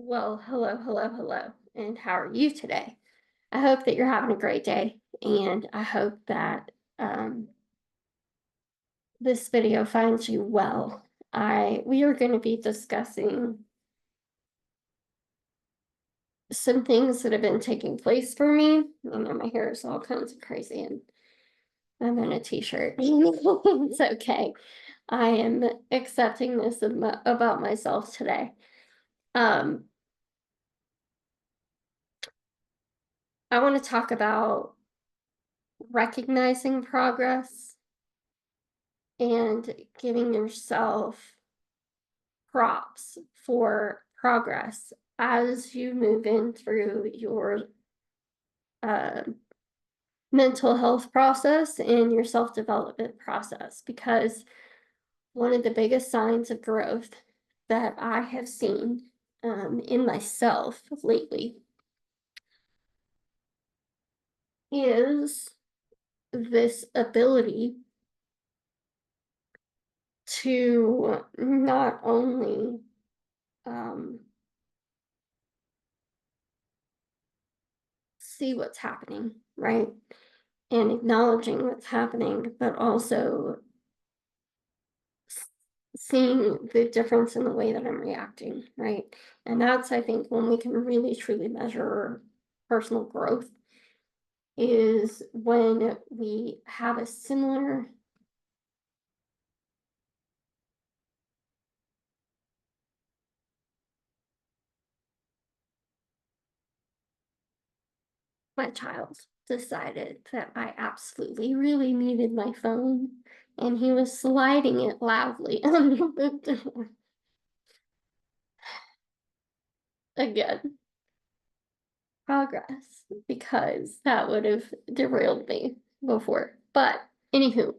Well, hello, hello, hello. And how are you today? I hope that you're having a great day. And I hope that um, this video finds you well. We are going to be discussing some things that have been taking place for me. I know my hair is all kinds of crazy and I'm in a t-shirt. It's okay. I am accepting this about myself today. Um, I want to talk about recognizing progress and giving yourself props for progress as you move in through your uh, mental health process and your self development process. Because one of the biggest signs of growth that I have seen in myself lately is this ability to not only um, see what's happening, right? And acknowledging what's happening, but also seeing the difference in the way that I'm reacting, right? And that's, I think, when we can really truly measure personal growth is when we have a similar. My child decided that I absolutely really needed my phone, and he was sliding it loudly under the door again. Progress, because that would have derailed me before. But anywho,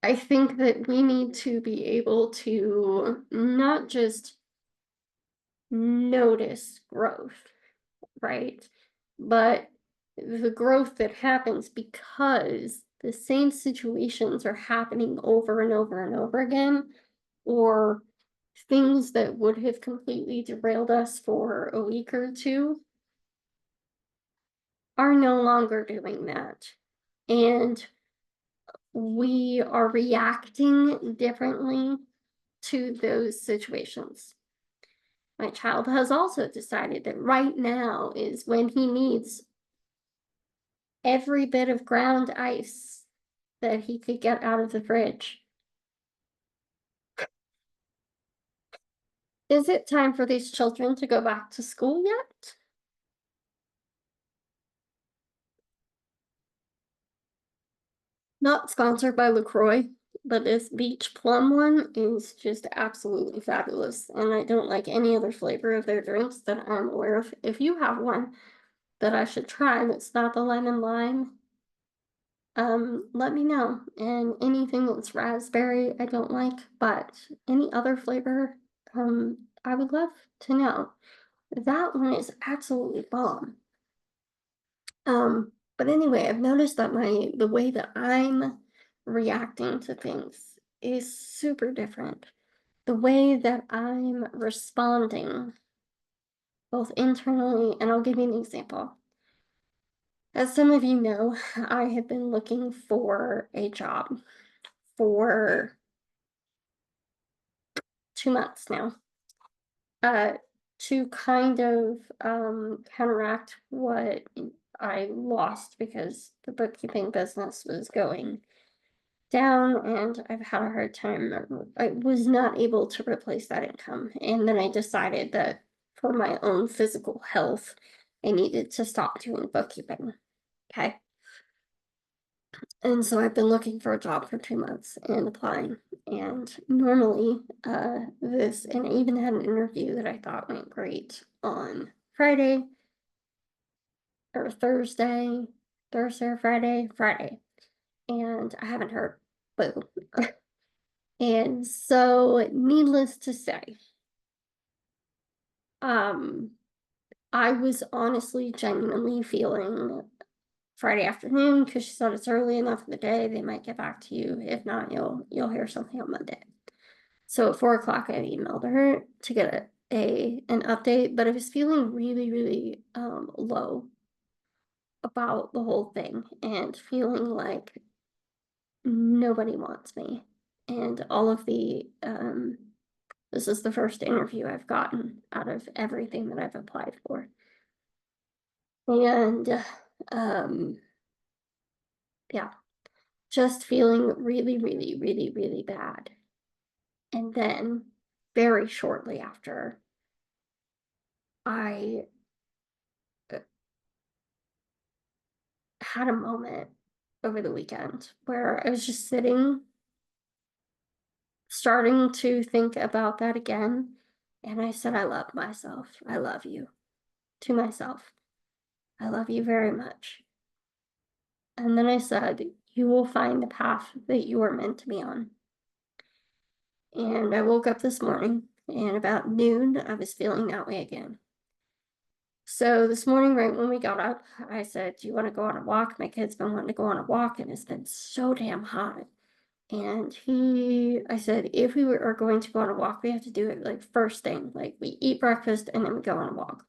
I think that we need to be able to not just notice growth, right? But the growth that happens because the same situations are happening over and over and over again, or things that would have completely derailed us for a week or two are no longer doing that. And we are reacting differently to those situations. My child has also decided that right now is when he needs every bit of ground ice that he could get out of the fridge. Is it time for these children to go back to school yet? Not sponsored by LaCroix, but this beach plum one is just absolutely fabulous. And I don't like any other flavor of their drinks that I'm aware of. If you have one that I should try that's not the lemon lime, let me know. And anything that's raspberry, I don't like, but any other flavor, I would love to know. That one is absolutely bomb. But anyway, I've noticed that the way that I'm reacting to things is super different. The way that I'm responding, both internally, and I'll give you an example. As some of you know, I have been looking for a job for 2 months now, uh, to kind of counteract what I lost because the bookkeeping business was going down and I've had a hard time. I was not able to replace that income. And then I decided that for my own physical health, I needed to stop doing bookkeeping. Okay. And so I've been looking for a job for 2 months and applying. And normally, and I even had an interview that I thought went great on Friday or Thursday or Friday. And I haven't heard. Boo. And so, needless to say, um, I was honestly genuinely feeling Friday afternoon because she said it's early enough in the day, they might get back to you. If not, you'll hear something on Monday. So at 4 o'clock, I emailed her to get an update, but I was feeling really, really low about the whole thing and feeling like nobody wants me. And all of this is the first interview I've gotten out of everything that I've applied for. And um, yeah, just feeling really, really, really, really bad. And then very shortly after, I had a moment over the weekend where I was just sitting, starting to think about that again. And I said, I love myself. I love you to myself. I love you very much. And then I said, you will find the path that you are meant to be on. And I woke up this morning and about noon, I was feeling that way again. So this morning, right when we got up, I said, do you want to go on a walk? My kid's been wanting to go on a walk and it's been so damn hot. And I said, if are going to go on a walk, we have to do it like first thing. Like we eat breakfast and then we go on a walk.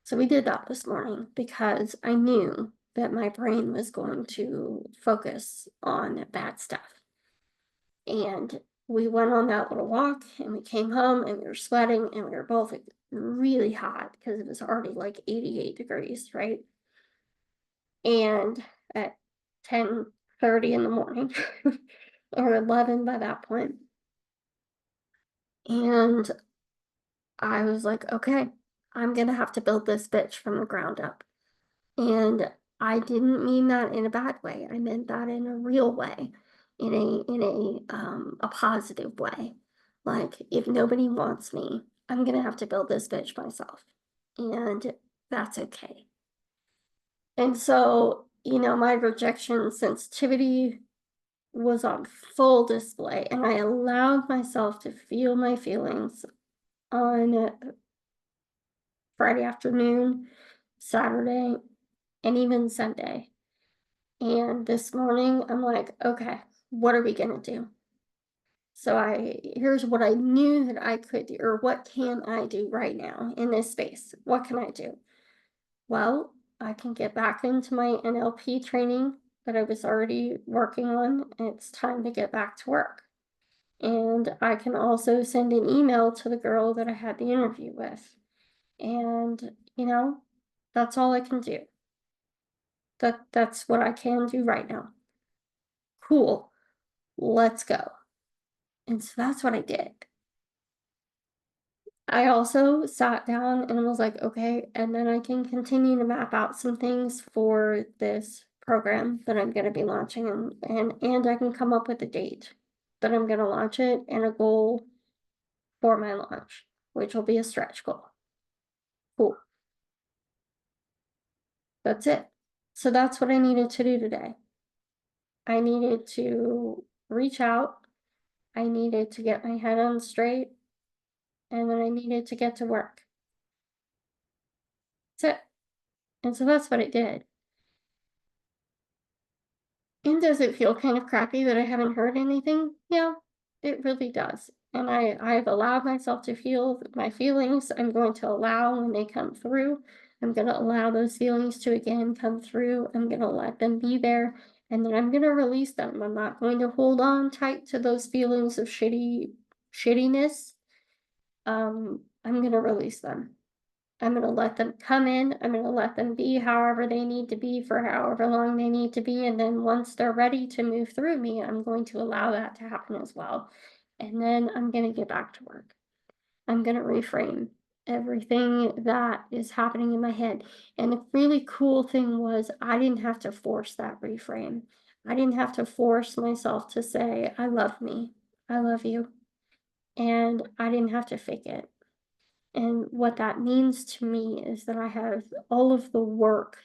So we did that this morning because I knew that my brain was going to focus on bad stuff. And we went on that little walk and we came home and we were sweating and we were both like, really hot because it was already like 88 degrees, right? And at 10:30 in the morning or 11 by that point, and I was like, okay, I'm gonna have to build this bitch from the ground up. And I didn't mean that in a bad way. I meant that in a real way, in a positive way. Like if nobody wants me, I'm gonna have to build this bitch myself. And that's okay. And so, my rejection sensitivity was on full display, and I allowed myself to feel my feelings on Friday afternoon, Saturday, and even Sunday. And this morning, I'm like, okay, what are we gonna do? So here's what I knew that I could do, or what can I do right now in this space? What can I do? Well, I can get back into my NLP training that I was already working on. It's time to get back to work. And I can also send an email to the girl that I had the interview with. And, that's all I can do. That's what I can do right now. Cool. Let's go. And so that's what I did. I also sat down and was like, okay, and then I can continue to map out some things for this program that I'm going to be launching and I can come up with a date that I'm going to launch it and a goal for my launch, which will be a stretch goal. Cool. That's it. So that's what I needed to do today. I needed to reach out. I needed to get my head on straight and then I needed to get to work. That's it. And so that's what I did. And does it feel kind of crappy that I haven't heard anything? Yeah, it really does. And I've allowed myself to feel my feelings. I'm going to allow when they come through. I'm going to allow those feelings to again come through. I'm going to let them be there and then I'm going to release them. I'm not going to hold on tight to those feelings of shittiness. I'm going to release them. I'm going to let them come in. I'm going to let them be however they need to be for however long they need to be. And then once they're ready to move through me, I'm going to allow that to happen as well. And then I'm going to get back to work. I'm going to reframe everything that is happening in my head. And the really cool thing was I didn't have to force that reframe. I didn't have to force myself to say, I love me. I love you. And I didn't have to fake it. And what that means to me is that I have all of the work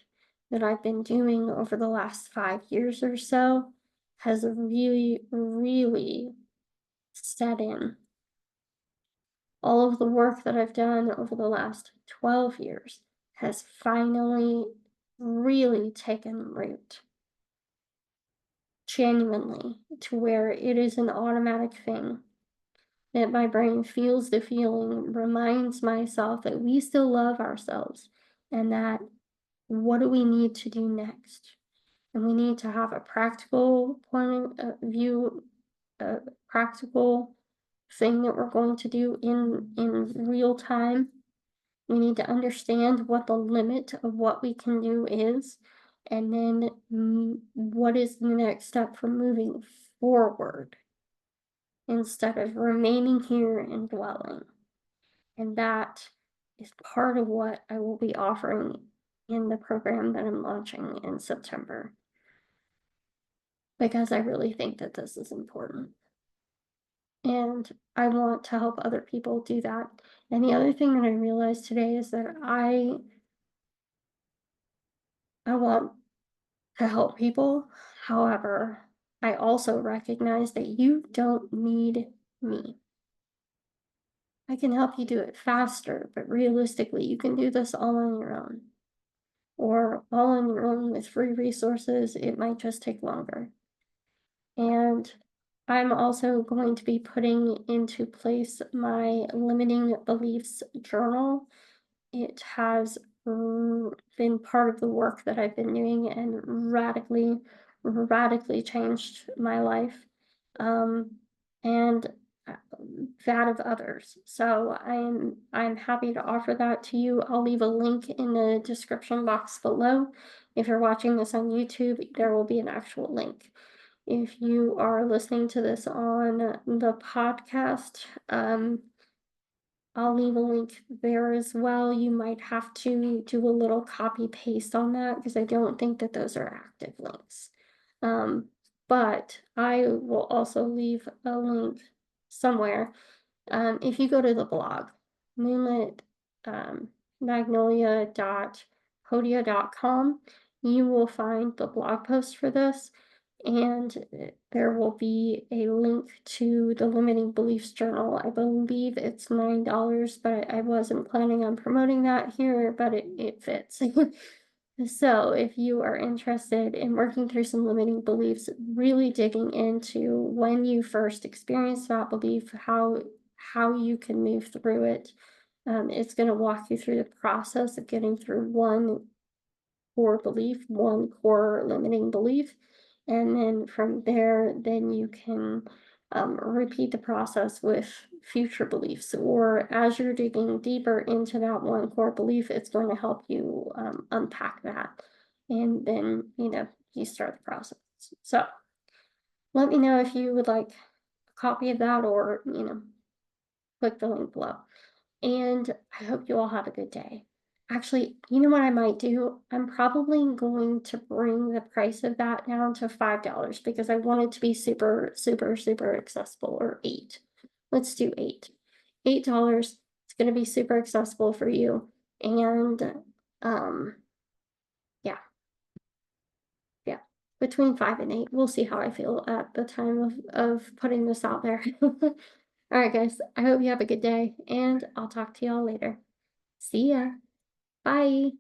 that I've been doing over the last 5 years or so has really, really set in. All of the work that I've done over the last 12 years has finally really taken root, genuinely, to where it is an automatic thing. that my brain feels the feeling, reminds myself that we still love ourselves and that what do we need to do next? And we need to have a practical point of view, a practical thing that we're going to do in real time. We need to understand what the limit of what we can do is, and then what is the next step for moving forward instead of remaining here and dwelling. And that is part of what I will be offering in the program that I'm launching in September, because I really think that this is important. And I want to help other people do that. And the other thing that I realized today is that I want to help people. However, I also recognize that you don't need me. I can help you do it faster, but realistically, you can do this all on your own. Or all on your own with free resources, it might just take longer. And I'm also going to be putting into place my limiting beliefs journal. It has been part of the work that I've been doing and radically changed my life. Um, and uh, that of others. So I'm happy to offer that to you. I'll leave a link in the description box below. If you're watching this on YouTube, there will be an actual link. If you are listening to this on the podcast, I'll leave a link there as well. You might have to do a little copy paste on that because I don't think that those are active links. Um, but I will also leave a link somewhere. If you go to the blog, moonlit magnolia.podia.com, you will find the blog post for this, and there will be a link to the limiting beliefs journal. I believe it's $9, but I wasn't planning on promoting that here, but it fits. So if you are interested in working through some limiting beliefs, really digging into when you first experienced that belief, how you can move through it. It's going to walk you through the process of getting through one core belief, one core limiting belief. And then from there, then you can repeat the process with future beliefs. Or as you're digging deeper into that one core belief, it's going to help you unpack that. And then, you start the process. So let me know if you would like a copy of that or, click the link below. And I hope you all have a good day. Actually, you know what I might do? I'm probably going to bring the price of that down to $5 because I want it to be super, super, super accessible, or 8. Let's do 8. $8. It's going to be super accessible for you. And um yeah, yeah. Between 5 and 8. We'll see how I feel at the time of putting this out there. All right, guys. I hope you have a good day, and I'll talk to y'all later. See ya. Bye.